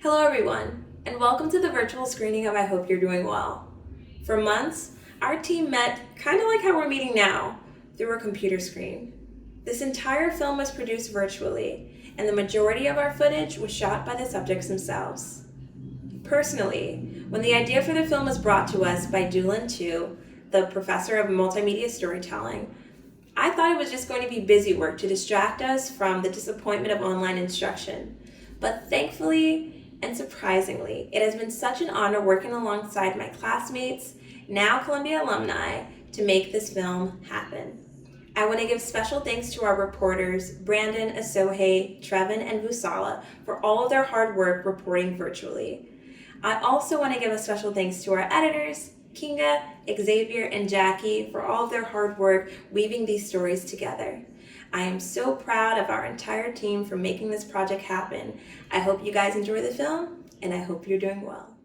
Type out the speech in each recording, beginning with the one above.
Hello, everyone, and welcome to the virtual screening of I Hope You're Doing Well. For months, our team met kind of like how we're meeting now, through a computer screen. This entire film was produced virtually, and the majority of our footage was shot by the subjects themselves. Personally, when the idea for the film was brought to us by Dulin Tu, the professor of multimedia storytelling, I thought it was just going to be busy work to distract us from the disappointment of online instruction. But thankfully and surprisingly, it has been such an honor working alongside my classmates, now Columbia alumni, to make this film happen. I want to give special thanks to our reporters, Brandon, Asohe, Trevin, and Vusala, for all of their hard work reporting virtually. I also want to give a special thanks to our editors, Kinga, Xavier, and Jackie, for all of their hard work weaving these stories together. I am so proud of our entire team for making this project happen. I hope you guys enjoy the film, and I hope you're doing well.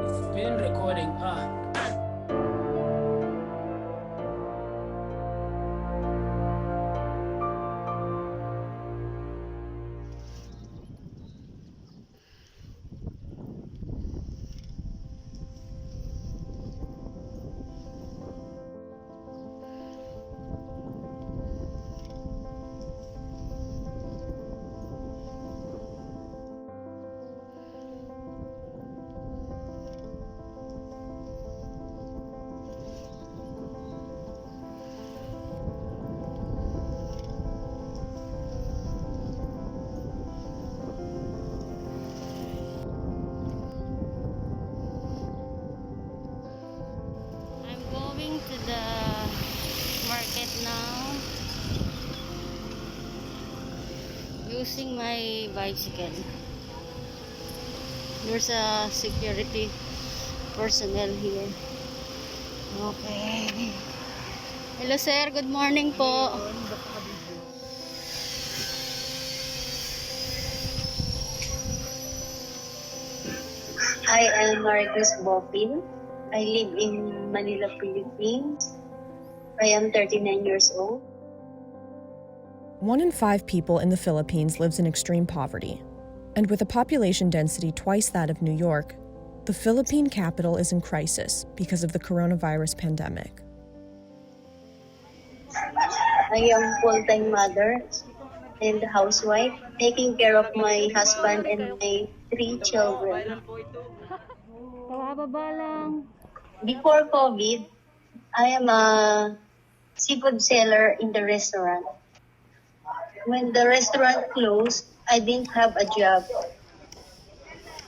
It's been recording. I'm going to the market now using my bicycle. There's a security personnel here. Okay. Hello sir, good morning po. I am Marcus Bopin. I live in Manila, Philippines. I am 39 years old. 1 in 5 people in the Philippines lives in extreme poverty. And with a population density twice that of New York, the Philippine capital is in crisis because of the coronavirus pandemic. I am full-time mother and housewife, taking care of my husband and my 3 children. Pababa lang. Before COVID, I am a seafood seller in the restaurant. When the restaurant closed, I didn't have a job.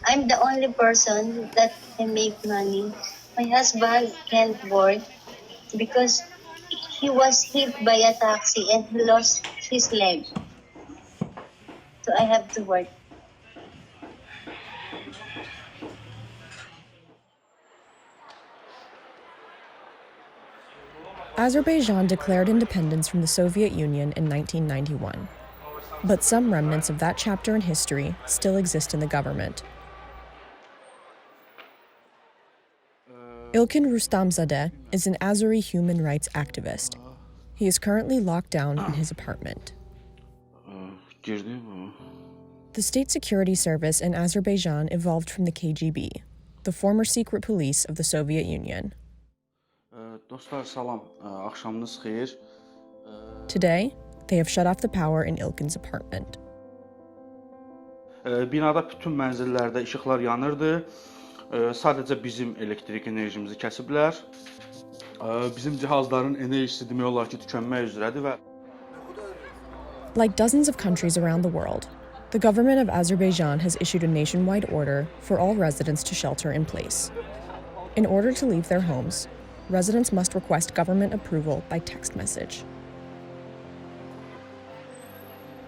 I'm the only person that can make money. My husband can't work because he was hit by a taxi and he lost his leg. So I have to work. Azerbaijan declared independence from the Soviet Union in 1991. But some remnants of that chapter in history still exist in the government. Ilkin Rustamzadeh is an Azeri human rights activist. He is currently locked down in his apartment. The State Security Service in Azerbaijan evolved from the KGB, the former secret police of the Soviet Union. Today, they have shut off the power in Ilkin's apartment. Binada bütün mənzillərdə işıqlar yanırdı. Sadəcə bizim elektrik enerjimizi kəsiblər. Bizim cihazların enerjisi demək olar ki, tükənmək üzrədir və Like dozens of countries around the world, the government of Azerbaijan has issued a nationwide order for all residents to shelter in place. In order to leave their homes, residents must request government approval by text message.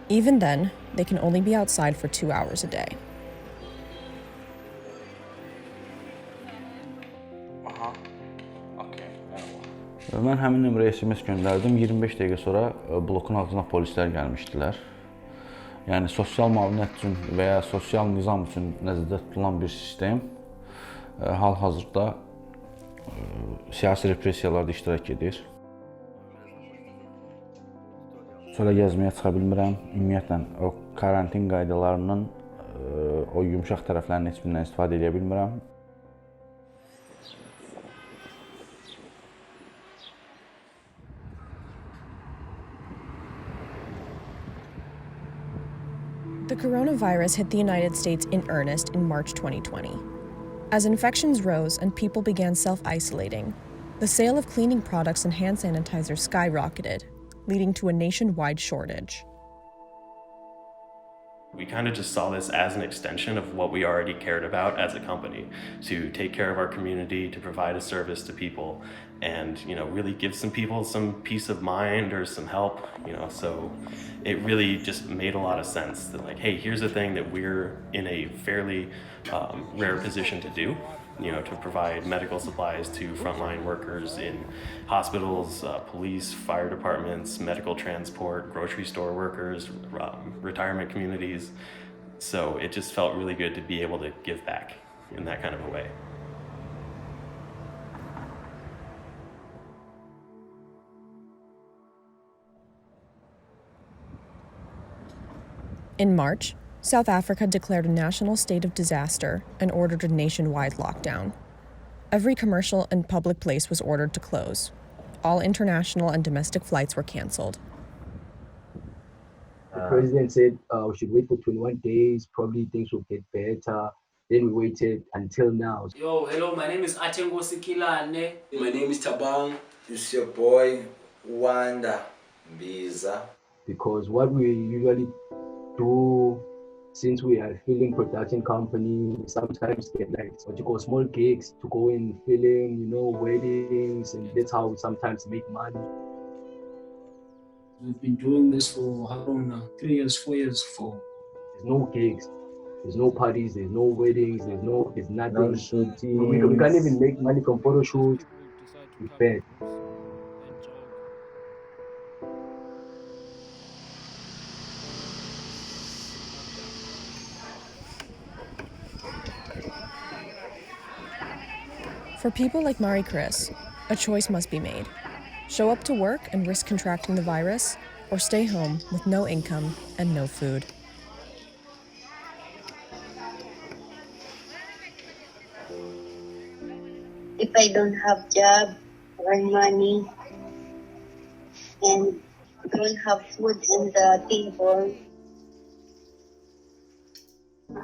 Even then, they can only be outside for 2 hours a day. Mən həmin nömrəyə SMS göndərdim. 25 dəqiqə sonra blokun ağzına polislər gəlmişdilər. Yəni sosial müavinət üçün və ya sosial nizam üçün nəzərdə tutulan bir sistem hal-hazırda siyasi repressiyalarda iştirak edir. Çölə gəzməyə çıxa bilmirəm. Ümumiyyətlə o karantin qaydalarının o yumşaq tərəflərinin heç birindən istifadə edə bilmirəm. The coronavirus hit the United States in earnest in March 2020. As infections rose and people began self-isolating, the sale of cleaning products and hand sanitizer skyrocketed, leading to a nationwide shortage. We kind of just saw this as an extension of what we already cared about as a company, to take care of our community, to provide a service to people, and really give some people some peace of mind or some help. So it really just made a lot of sense that, like, hey, here's a thing that we're in a fairly rare position to do. To provide medical supplies to frontline workers in hospitals, police, fire departments, medical transport, grocery store workers, retirement communities. So it just felt really good to be able to give back in that kind of a way. In March, South Africa declared a national state of disaster and ordered a nationwide lockdown. Every commercial and public place was ordered to close. All international and domestic flights were canceled. The president said we should wait for 21 days, probably things will get better. Then we waited until now. Yo, hello, my name is Atengo Sikilane. My name is Tabang. It's your boy, Wanda Biza. Because what we usually do, since we are a film production company, we sometimes get like what you call small gigs to go in film, weddings, and that's how we sometimes make money. We've been doing this for how long now? 3 years, 4 years for. There's no gigs, there's no parties, there's no weddings, there's nothing. No shooting. We can't even make money from photo shoots. It's bad. For people like Marie Chris, a choice must be made. Show up to work and risk contracting the virus, or stay home with no income and no food. If I don't have job, earn money, and don't have food in the table,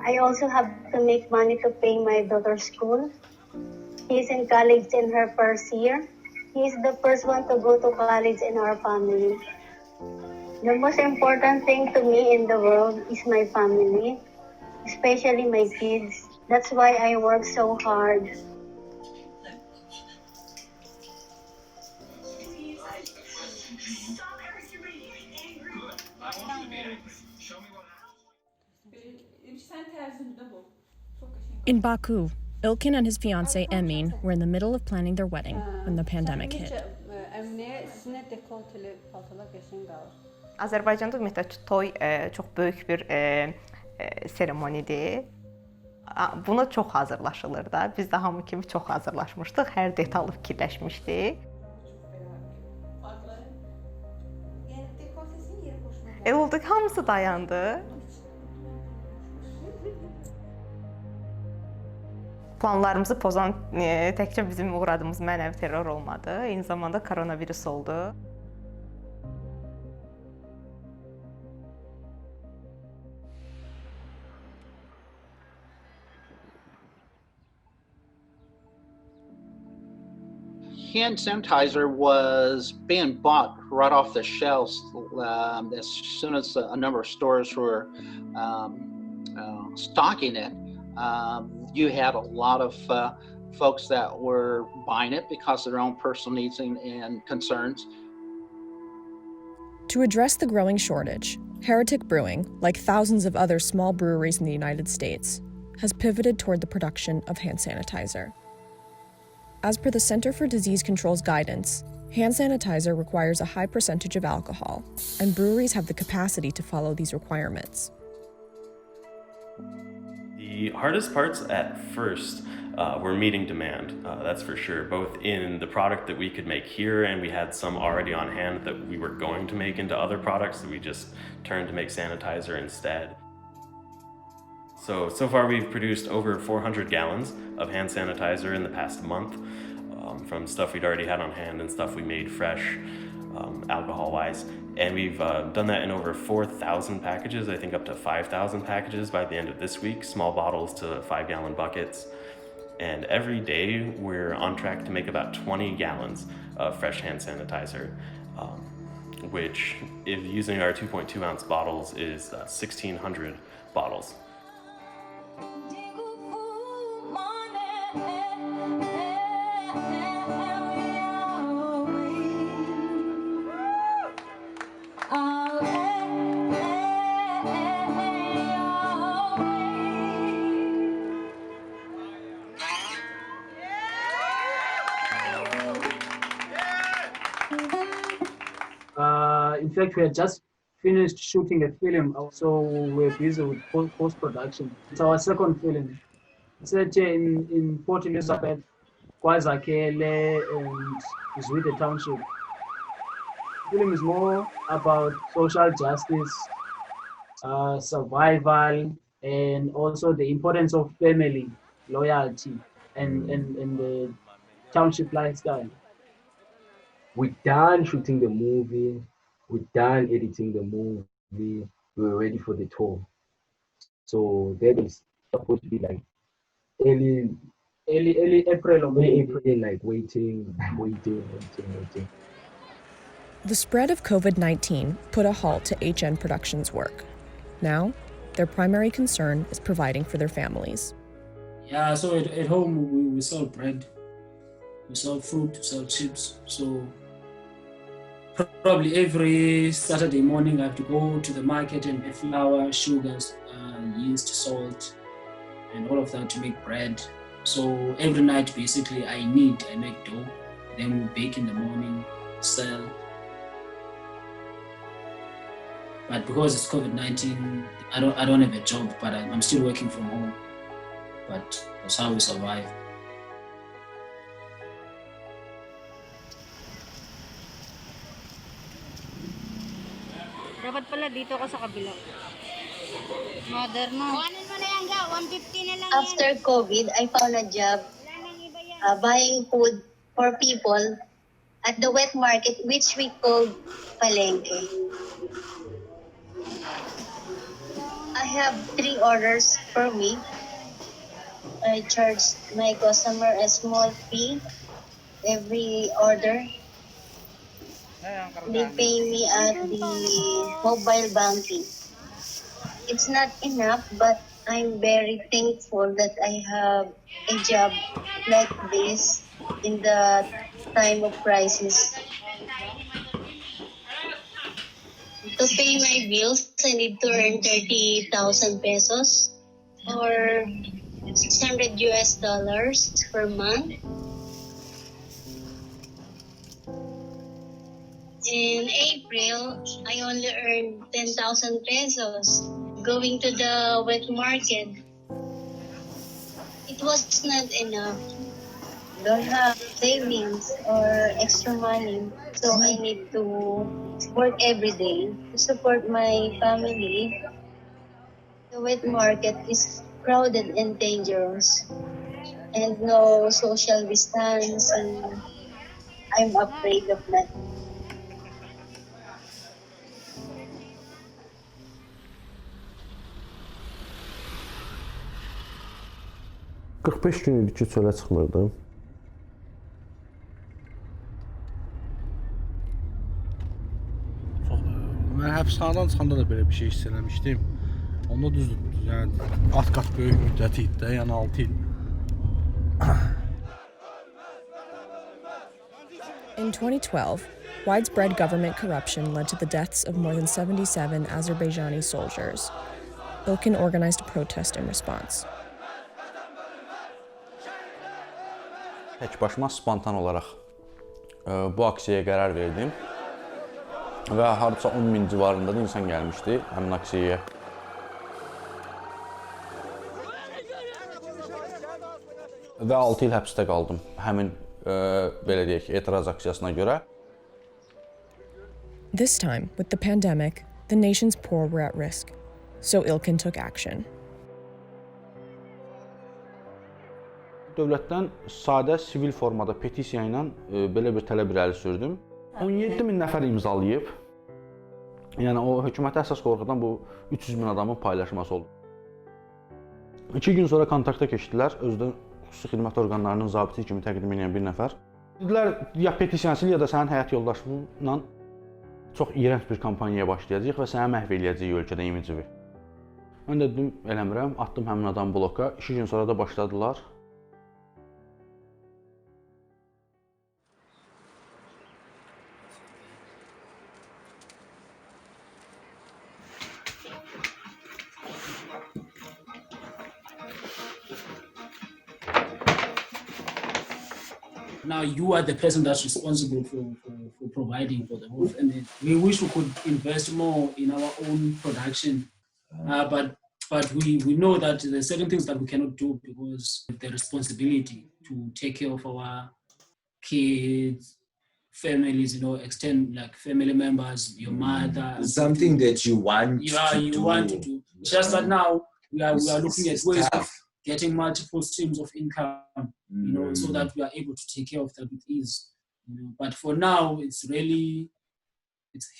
I also have to make money to pay my daughter's school. She's in college in her first year. He's the first one to go to college in our family. The most important thing to me in the world is my family, especially my kids. That's why I work so hard. In Baku, Ilkin and his fiancée Emin were in the middle of planning their wedding when the pandemic hit. Azərbaycanda ümumiyyətlə toy çox böyük bir seremonidir. Buna çox hazırlaşılır da. Biz də hamı kimi çox hazırlaşmışdıq. Hər detalı fikirləşmişdik. Oldu ki, hamısı dayandı. Planlarımızı pozan təkcə bizim uğradığımız mənəvi terror olmadı. Eyni zamanda koronavirus oldu. hand sanitizer was being bought right off the shelves as soon as a number of stores were stocking it. You had a lot of folks that were buying it because of their own personal needs and concerns. To address the growing shortage, Heretic Brewing, like thousands of other small breweries in the United States, has pivoted toward the production of hand sanitizer. As per the Center for Disease Control's guidance, hand sanitizer requires a high percentage of alcohol, and breweries have the capacity to follow these requirements. The hardest parts at first were meeting demand, that's for sure, both in the product that we could make here, and we had some already on hand that we were going to make into other products that we just turned to make sanitizer instead. So far we've produced over 400 gallons of hand sanitizer in the past month, from stuff we'd already had on hand and stuff we made fresh, alcohol-wise. And we've done that in over 4,000 packages, I think up to 5,000 packages by the end of this week, small bottles to 5-gallon buckets. And every day we're on track to make about 20 gallons of fresh hand sanitizer, which, if using our 2.2 ounce bottles, is 1,600 bottles. In fact, we had just finished shooting a film, so we're busy with post-production. It's our second film. It's set in Port Elizabeth, KwaZakhele, and Zwide Township. The film is more about social justice, survival, and also the importance of family, loyalty, and the township lifestyle. We're done shooting the movie. We're done editing the movie. We were ready for the tour. So that is supposed to be like early April or May, April, like waiting. The spread of COVID-19 put a halt to HN Productions' work. Now, their primary concern is providing for their families. Yeah, so at home we sell bread, we sell fruit, we sell chips. So probably every Saturday morning I have to go to the market and buy flour, sugars, yeast, salt, and all of that to make bread. So every night basically I make dough, then we bake in the morning, sell. But because it's COVID-19, I don't have a job, but I'm still working from home. But that's how we survive. Dapat pala dito ka sa kabila. Mother na. Kuhanin mo na yan, ga. 150 na lang After COVID, I found a job buying food for people at the wet market, which we called palengke. I have 3 orders per week. I charge my customer a small fee every order. They pay me at the mobile banking. It's not enough, but I'm very thankful that I have a job like this in the time of crisis. To pay my bills, I need to earn 30,000 pesos or $600 per month. In April, I only earned 10,000 pesos going to the wet market. It was not enough. Don't have savings or extra money, so I need to work every day to support my family. The wet market is crowded and dangerous, and no social distance, and I'm afraid of that. ...45 gün idi ki, çölə çıxmırdım. həbsxanadan çıxanda da belə bir şey hiss eləmişdim. Onda düzdür, yəni qat-qat böyük müddət idi də, yəni 6 il. In 2012, widespread government corruption led to the deaths of more than 77 Azerbaijani soldiers. Ilkin organized a protest in response. Tək başıma spontan olaraq bu aksiyaya qərar verdim və hardasa 10.000 civarında da insan gəlmişdi həmin aksiyaya. Və 6 il həbsdə qaldım həmin belə deyək etiraz aksiyasına görə. This time, with the pandemic, the nation's poor were at risk, so Ilkin took action. Dövlətdən sadə sivil formada petisiya ilə belə bir tələb irəli sürdüm. 17.000 nəfər imzalayıb. Yəni o hökumətə əsas qorxudan bu 300.000 adamın paylaşması oldu. 2 gün sonra kontakta keçdilər, özdə xüsusi xidmət orqanlarının zabiti kimi təqdim edən bir nəfər. Dedilər, ya petisiyanı sil, ya da sənin həyat yoldaşınla çox iyrənc bir kampaniyaya başlayacağıq və səni məhv eləyəcəyik ölkədə imicini. Mən də dedim, eləmirəm, atdım həmin adamı bloka. 2 gün sonra da başladılar. Now you are the person that's responsible for providing for the roof. And we wish we could invest more in our own production, but we know that there are certain things that we cannot do because of the responsibility to take care of our kids, families, you know, extend like family members, your mother. Something that you want you want to do. Just that now we are looking at ways of getting multiple streams of income, you know, so that we are able to take care of that with ease. You know. But for now, it's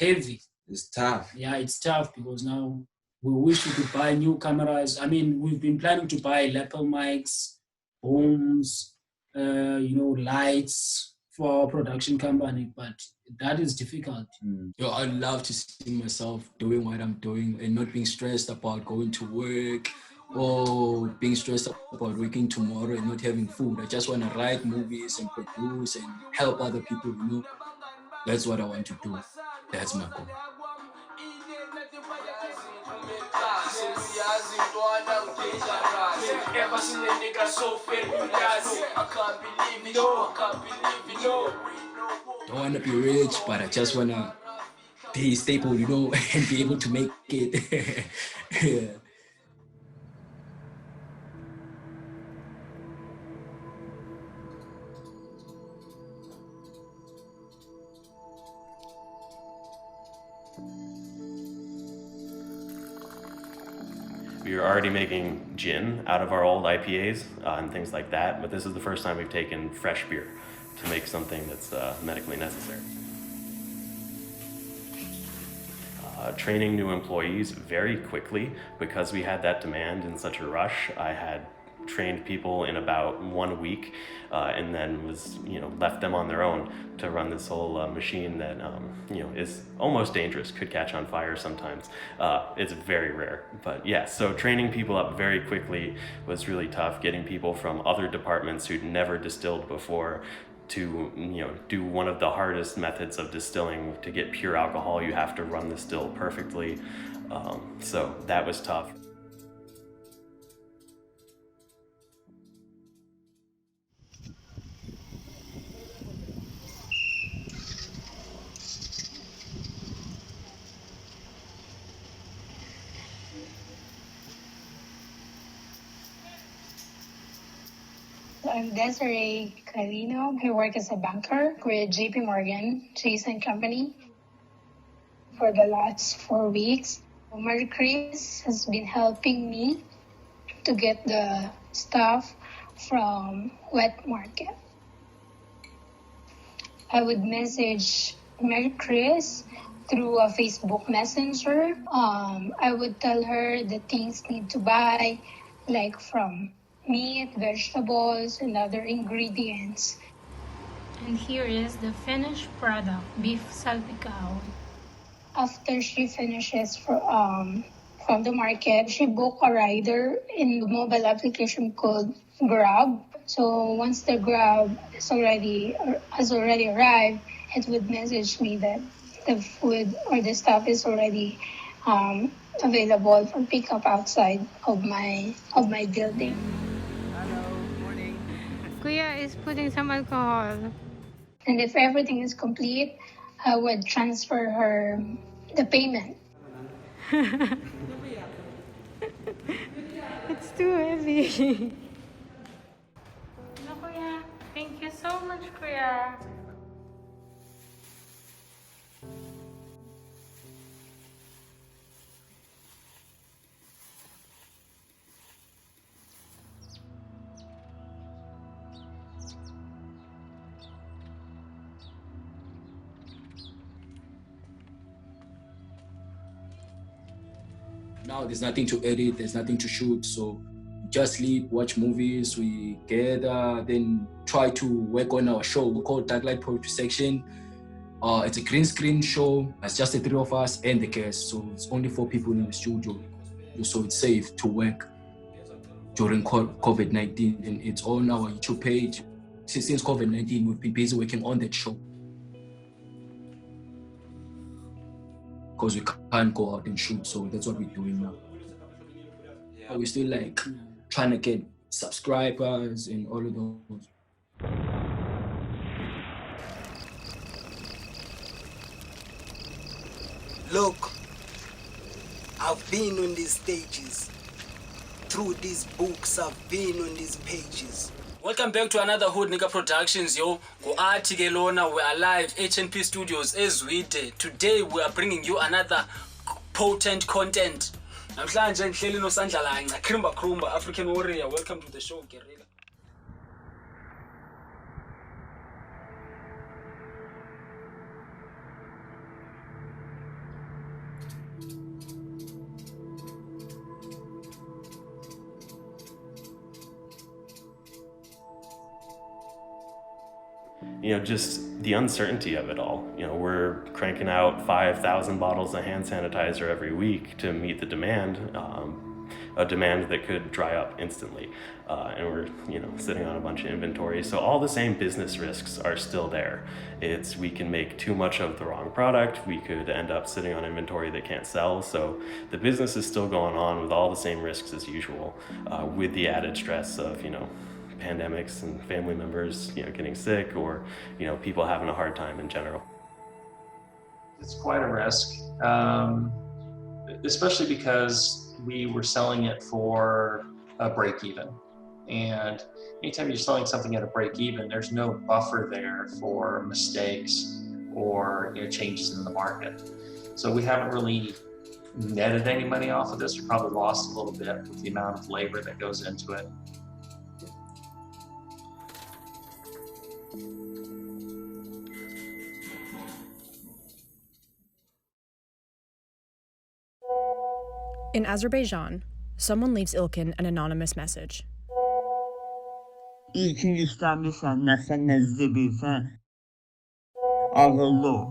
heavy. It's tough. Yeah, it's tough because now we wish we could buy new cameras. I mean, we've been planning to buy lapel mics, booms, you know, lights for our production company, but that is difficult. I love to see myself doing what I'm doing and not being stressed about going to work or being stressed about working tomorrow and not having food. I just want to write movies and produce and help other people, you know. That's what I want to do. That's my goal. Don't want to be rich, but I just want to be stable, you know, and be able to make it. Yeah. We were already making gin out of our old IPAs and things like that, but this is the first time we've taken fresh beer to make something that's medically necessary. Training new employees very quickly because we had that demand in such a rush. I had trained people in about 1 week and then left them on their own to run this whole machine that is almost dangerous, could catch on fire sometimes. It's very rare, but yeah, so training people up very quickly was really tough. Getting people from other departments who'd never distilled before to do one of the hardest methods of distilling. To get pure alcohol, you have to run the still perfectly, so that was tough. I'm Desiree Calino. I work as a banker with JP Morgan Chase & Company for the last 4 weeks. Mary Chris has been helping me to get the stuff from Wet Market. I would message Mary Chris through a Facebook Messenger. I would tell her the things need to buy, like from meat, vegetables, and other ingredients. And here is the finished product, beef salpicao. after she finishes from the market, she booked a rider in the mobile application called Grab. So once the Grab has already arrived, it would message me that the food or the stuff is already available for pickup outside of my building. Kuya is putting some alcohol. And if everything is complete, I would transfer her the payment. It's too heavy. No, Kuya. Thank you so much, Kuya. Now there's nothing to edit, there's nothing to shoot, so just sleep, watch movies, we gather, then try to work on our show. We call it Darklight Poetry Section. It's a green screen show. It's just the three of us and the guests, so it's only 4 people in the studio, so it's safe to work during COVID-19, and it's on our YouTube page. Since COVID-19, we've been busy working on that show, because we can't go out and shoot, so that's what we're doing now. We're still like trying to get subscribers and all of those. Look, I've been on these stages. Through these books, I've been on these pages. Welcome back to another Hood Nigga Productions, yo. Go Ati Gelona, we're alive, HNP Studios, as we did. Today we are bringing you another potent content. Namhlanje ngihleli noSandla Lanca, Krimba Krumba, African Warrior. Welcome to the show, Guerrilla. You know, just the uncertainty of it all. You know, we're cranking out 5,000 bottles of hand sanitizer every week to meet the demand, a demand that could dry up instantly. And we're, sitting on a bunch of inventory. So all the same business risks are still there. We can make too much of the wrong product. We could end up sitting on inventory that can't sell. So the business is still going on with all the same risks as usual, with the added stress of, pandemics and family members, getting sick, or, people having a hard time in general. It's quite a risk, especially because we were selling it for a break even. And anytime you're selling something at a break even, there's no buffer there for mistakes or changes in the market. So we haven't really netted any money off of this. We probably lost a little bit with the amount of labor that goes into it. In Azerbaijan, someone leaves Ilkin an anonymous message. İlkin istəmirsən, nəsə nəzdə bilsən, ağıllı ol.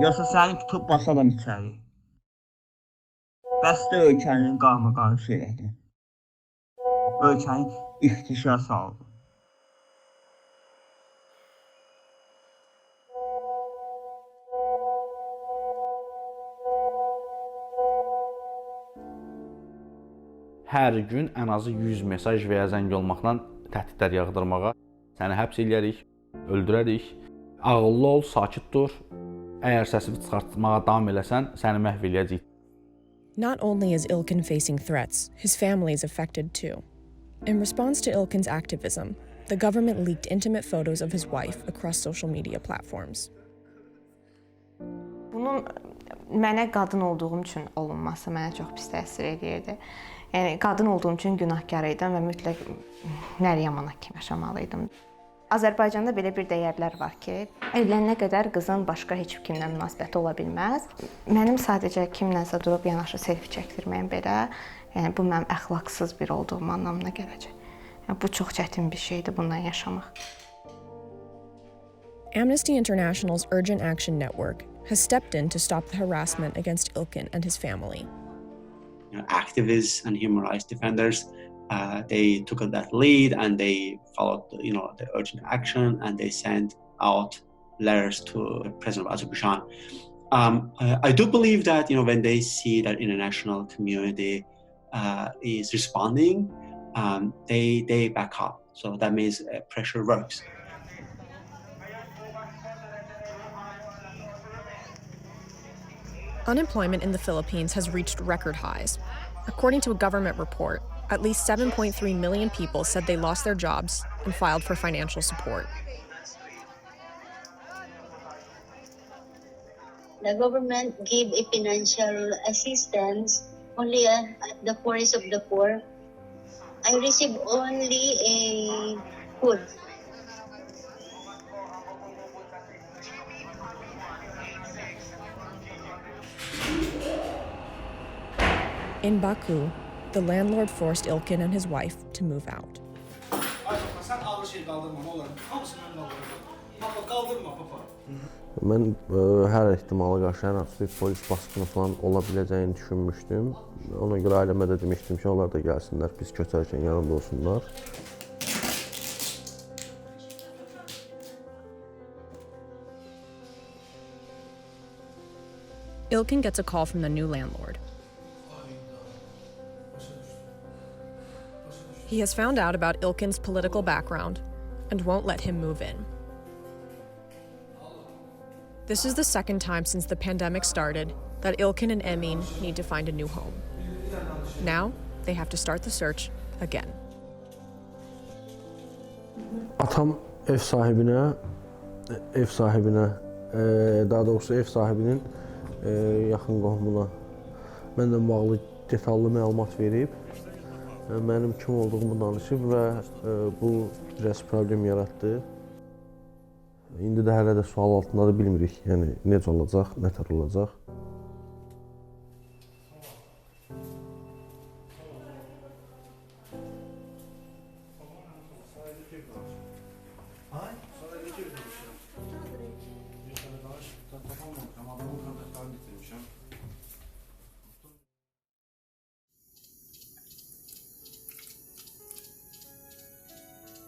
Yoxsa səni tutub basaram içəri. Bəs də ölkənin qarşı elədi. Ölkəni ihtişa saldı. Hər gün ən azı 100 mesaj və ya zəng olmaqla təhdidlər yağdırmağa, səni həbs eləyərik, öldürərik, ağıllı ol, sakit dur, əgər səsini çıxartmağa davam eləsən, səni məhv eləyəcəyik. Not only is Ilkin facing threats, his family is affected too. In response to Ilkin's activism, the government leaked intimate photos of his wife across social media platforms. Bunun mənə qadın olduğum üçün olunması mənə çox pis təsir edirdi. Yəni qadın olduğum üçün günahkar idim və mütləq Məryəmana kimi yaşamalıydım. Azərbaycanda belə bir dəyərlər var ki, evlənənə qədər qızın başqa heç kimlə münasibəti ola bilməz. Mənim sadəcə kimləsə durub yanaşı selfie çəkdirməyim belə, yəni bu mənim əxlaqsız bir olduğum anlamına gələcək. Yəni bu çox çətin bir şeydir bundan yaşamaq. Amnesty International's Urgent Action Network has stepped in to stop the harassment against Ilkin and his family. Activists and human rights defenders, they took that lead and they followed, the urgent action, and they sent out letters to the president of Azerbaijan. I do believe that when they see that international community is responding, they back up. So that means pressure works. Unemployment in the Philippines has reached record highs. According to a government report, at least 7.3 million people said they lost their jobs and filed for financial support. The government gave a financial assistance only at the poorest of the poor. I received only a food. In Baku, the landlord forced Ilkin and his wife to move out. Mən hər ehtimala qarşı hər hansı bir polis baskını falan ola biləcəyini düşünmüşdüm. Ona görə ailəmə də demişdim ki, onlar da gəlsinlər, biz köçərkən yanımda olsunlar. Ilkin gets a call from the new landlord. He has found out about Ilkin's political background and won't let him move in. This is the second time since the pandemic started that Ilkin and Emin need to find a new home. Now, they have to start the search again. Atam ev sahibinə, daha doğrusu ev sahibinin yaxın qohumuna məndən bağlı detallı məlumat verib, mənim kim olduğumu danışıb və bu biraz problem yaratdı. İndi də hələ də sual altında da bilmirik, yəni necə olacaq, nətər olacaq.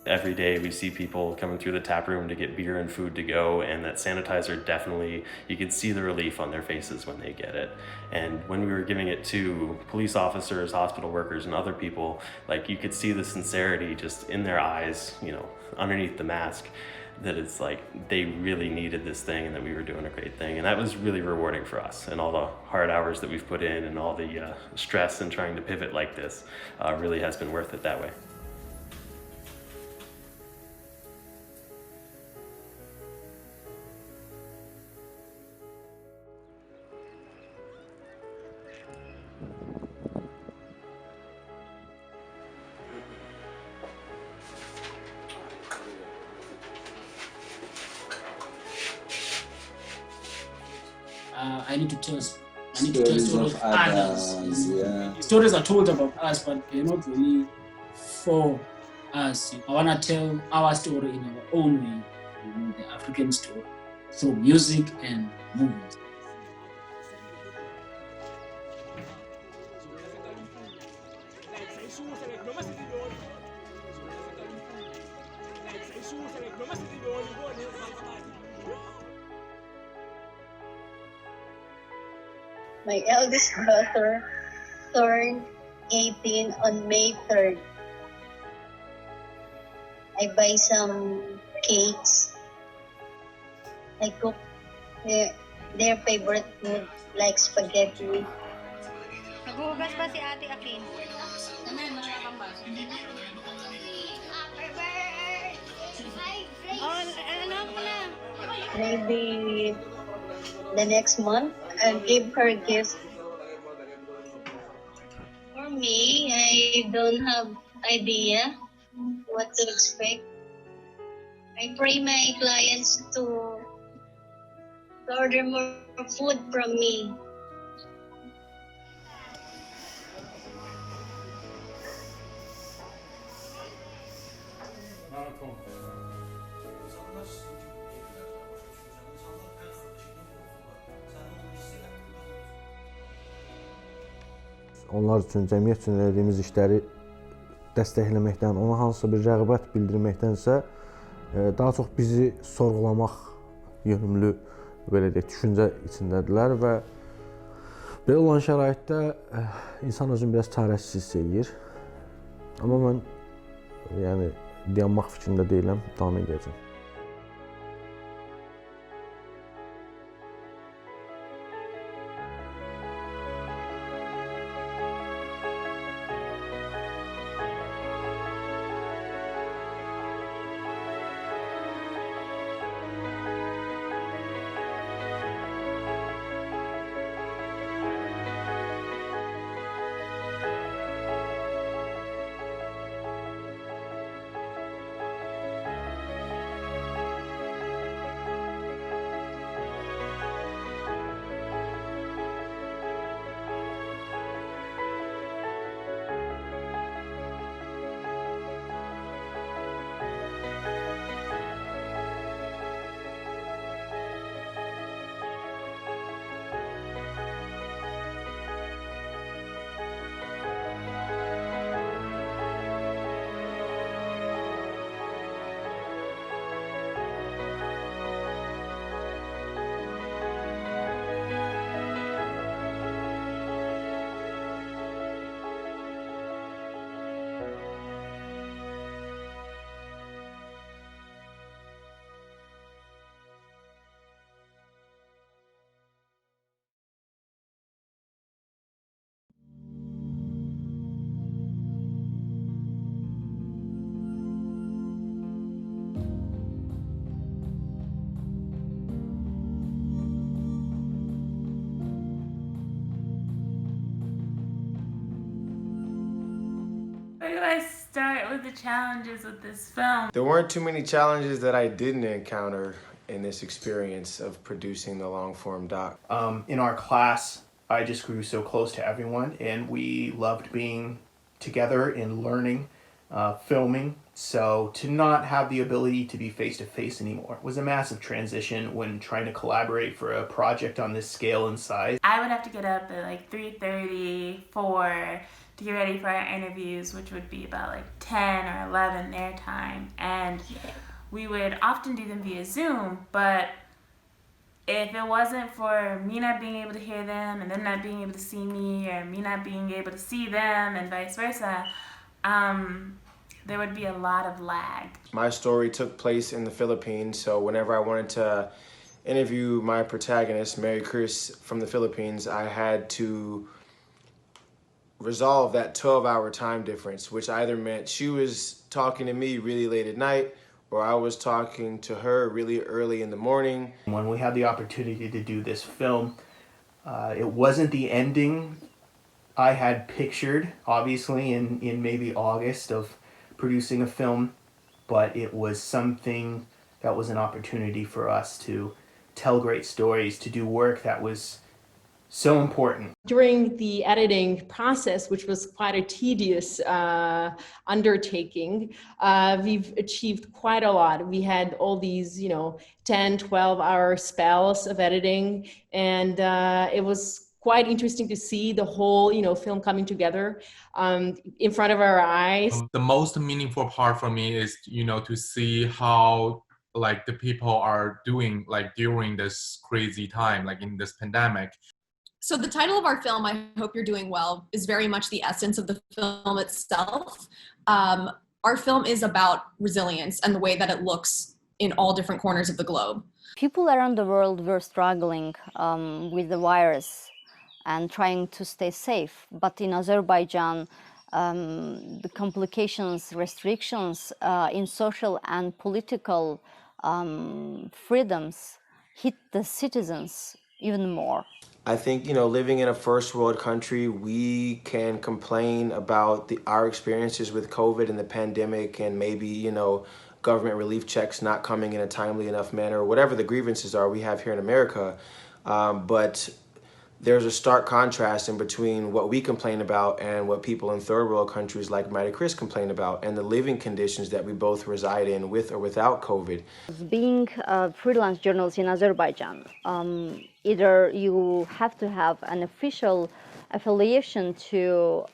Every day we see people coming through the tap room to get beer and food to go, and that sanitizer definitely, you can see the relief on their faces when they get it. And when we were giving it to police officers, hospital workers, and other people, like you could see the sincerity just in their eyes, underneath the mask, that it's like they really needed this thing and that we were doing a great thing. And that was really rewarding for us, and all the hard hours that we've put in and all the stress in trying to pivot like this really has been worth it that way. I need to tell stories of others. Yeah. Stories are told about us, but they're not really for us. I want to tell our story in our own way, the African story, through music and movies. My eldest brother turned 18 on May 3rd. I buy some cakes. I cook their favorite food like spaghetti. Naghuhugas pa si Ate Akin. Maybe the next month, I'll give her a gift. For me, I don't have idea what to expect. I pray my clients to order more food from me. onlar üçün, cəmiyyət üçün elədiyimiz işləri dəstəkləməkdən, ona hansısa bir rəğbət bildirməkdənsə daha çox bizi sorğulamaq yönümlü belə deyək, düşüncə içindədirlər və belə olan şəraitdə insan özünü biraz çarəsiz hiss edir. Amma mən yəni dayanmaq fikrində deyiləm, davam edəcəm. Where do I start with the challenges with this film? There weren't too many challenges that I didn't encounter in this experience of producing the long form doc. In our class, I just grew so close to everyone, and we loved being together and learning, filming. So to not have the ability to be face to face anymore was a massive transition when trying to collaborate for a project on this scale and size. I would have to get up at like 3:30, 4 to get ready for our interviews, which would be about like 10 or 11 their time. And we would often do them via Zoom, but if it wasn't for me not being able to hear them and them not being able to see me, or me not being able to see them and vice versa, there would be a lot of lag. My story took place in the Philippines, so whenever I wanted to interview my protagonist, Mary Chris from the Philippines, I had to resolve that 12-hour time difference, which either meant she was talking to me really late at night or I was talking to her really early in the morning. When we had the opportunity to do this film, it wasn't the ending I had pictured, obviously, in maybe August of producing a film, but it was something that was an opportunity for us to tell great stories, to do work that was so important. During the editing process, which was quite a tedious undertaking, we've achieved quite a lot. We had all these, 10, 12-hour spells of editing, and it was quite interesting to see the whole, film coming together in front of our eyes. The most meaningful part for me is, to see how the people are doing during this crazy time, in this pandemic. So the title of our film, I Hope You're Doing Well, is very much the essence of the film itself. Our film is about resilience and the way that it looks in all different corners of the globe. People around the world were struggling with the virus and trying to stay safe. But in Azerbaijan, the complications, restrictions in social and political freedoms hit the citizens even more. I think, living in a first world country, we can complain about our experiences with COVID and the pandemic and maybe, government relief checks not coming in a timely enough manner, or whatever the grievances are we have here in America. But there's a stark contrast in between what we complain about and what people in third world countries like Mary Chris complain about, and the living conditions that we both reside in with or without COVID. Being a freelance journalist in Azerbaijan, either you have to have an official affiliation to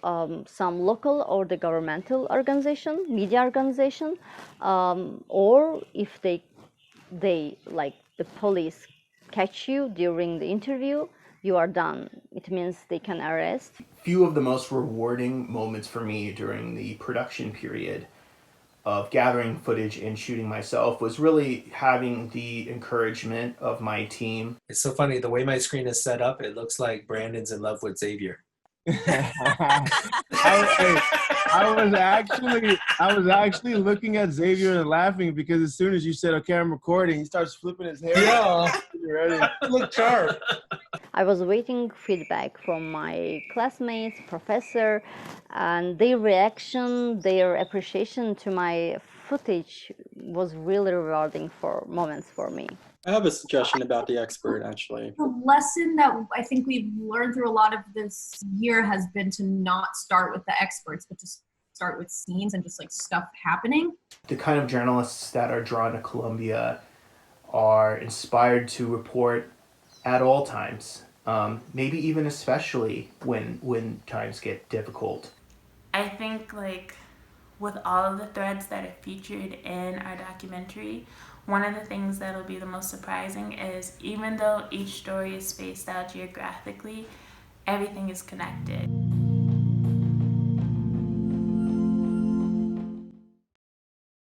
some local or the governmental organization, media organization, or if they like the police catch you during the interview, you are done. It means they can arrest. Few of the most rewarding moments for me during the production period of gathering footage and shooting myself was really having the encouragement of my team. It's so funny, the way my screen is set up, it looks like Brandon's in love with Xavier. I was actually looking at Xavier and laughing because as soon as you said, okay, I'm recording, he starts flipping his hair. Yeah. Ready. Look sharp. I was waiting feedback from my classmates, professor, and their reaction, their appreciation to my footage was really rewarding moments for me. I have a suggestion about the expert, actually. The lesson that I think we've learned through a lot of this year has been to not start with the experts, but to start with scenes and just like stuff happening. The kind of journalists that are drawn to Colombia are inspired to report at all times, maybe even especially when times get difficult. I think like with all of the threads that are featured in our documentary, one of the things that'll be the most surprising is even though each story is spaced out geographically, everything is connected.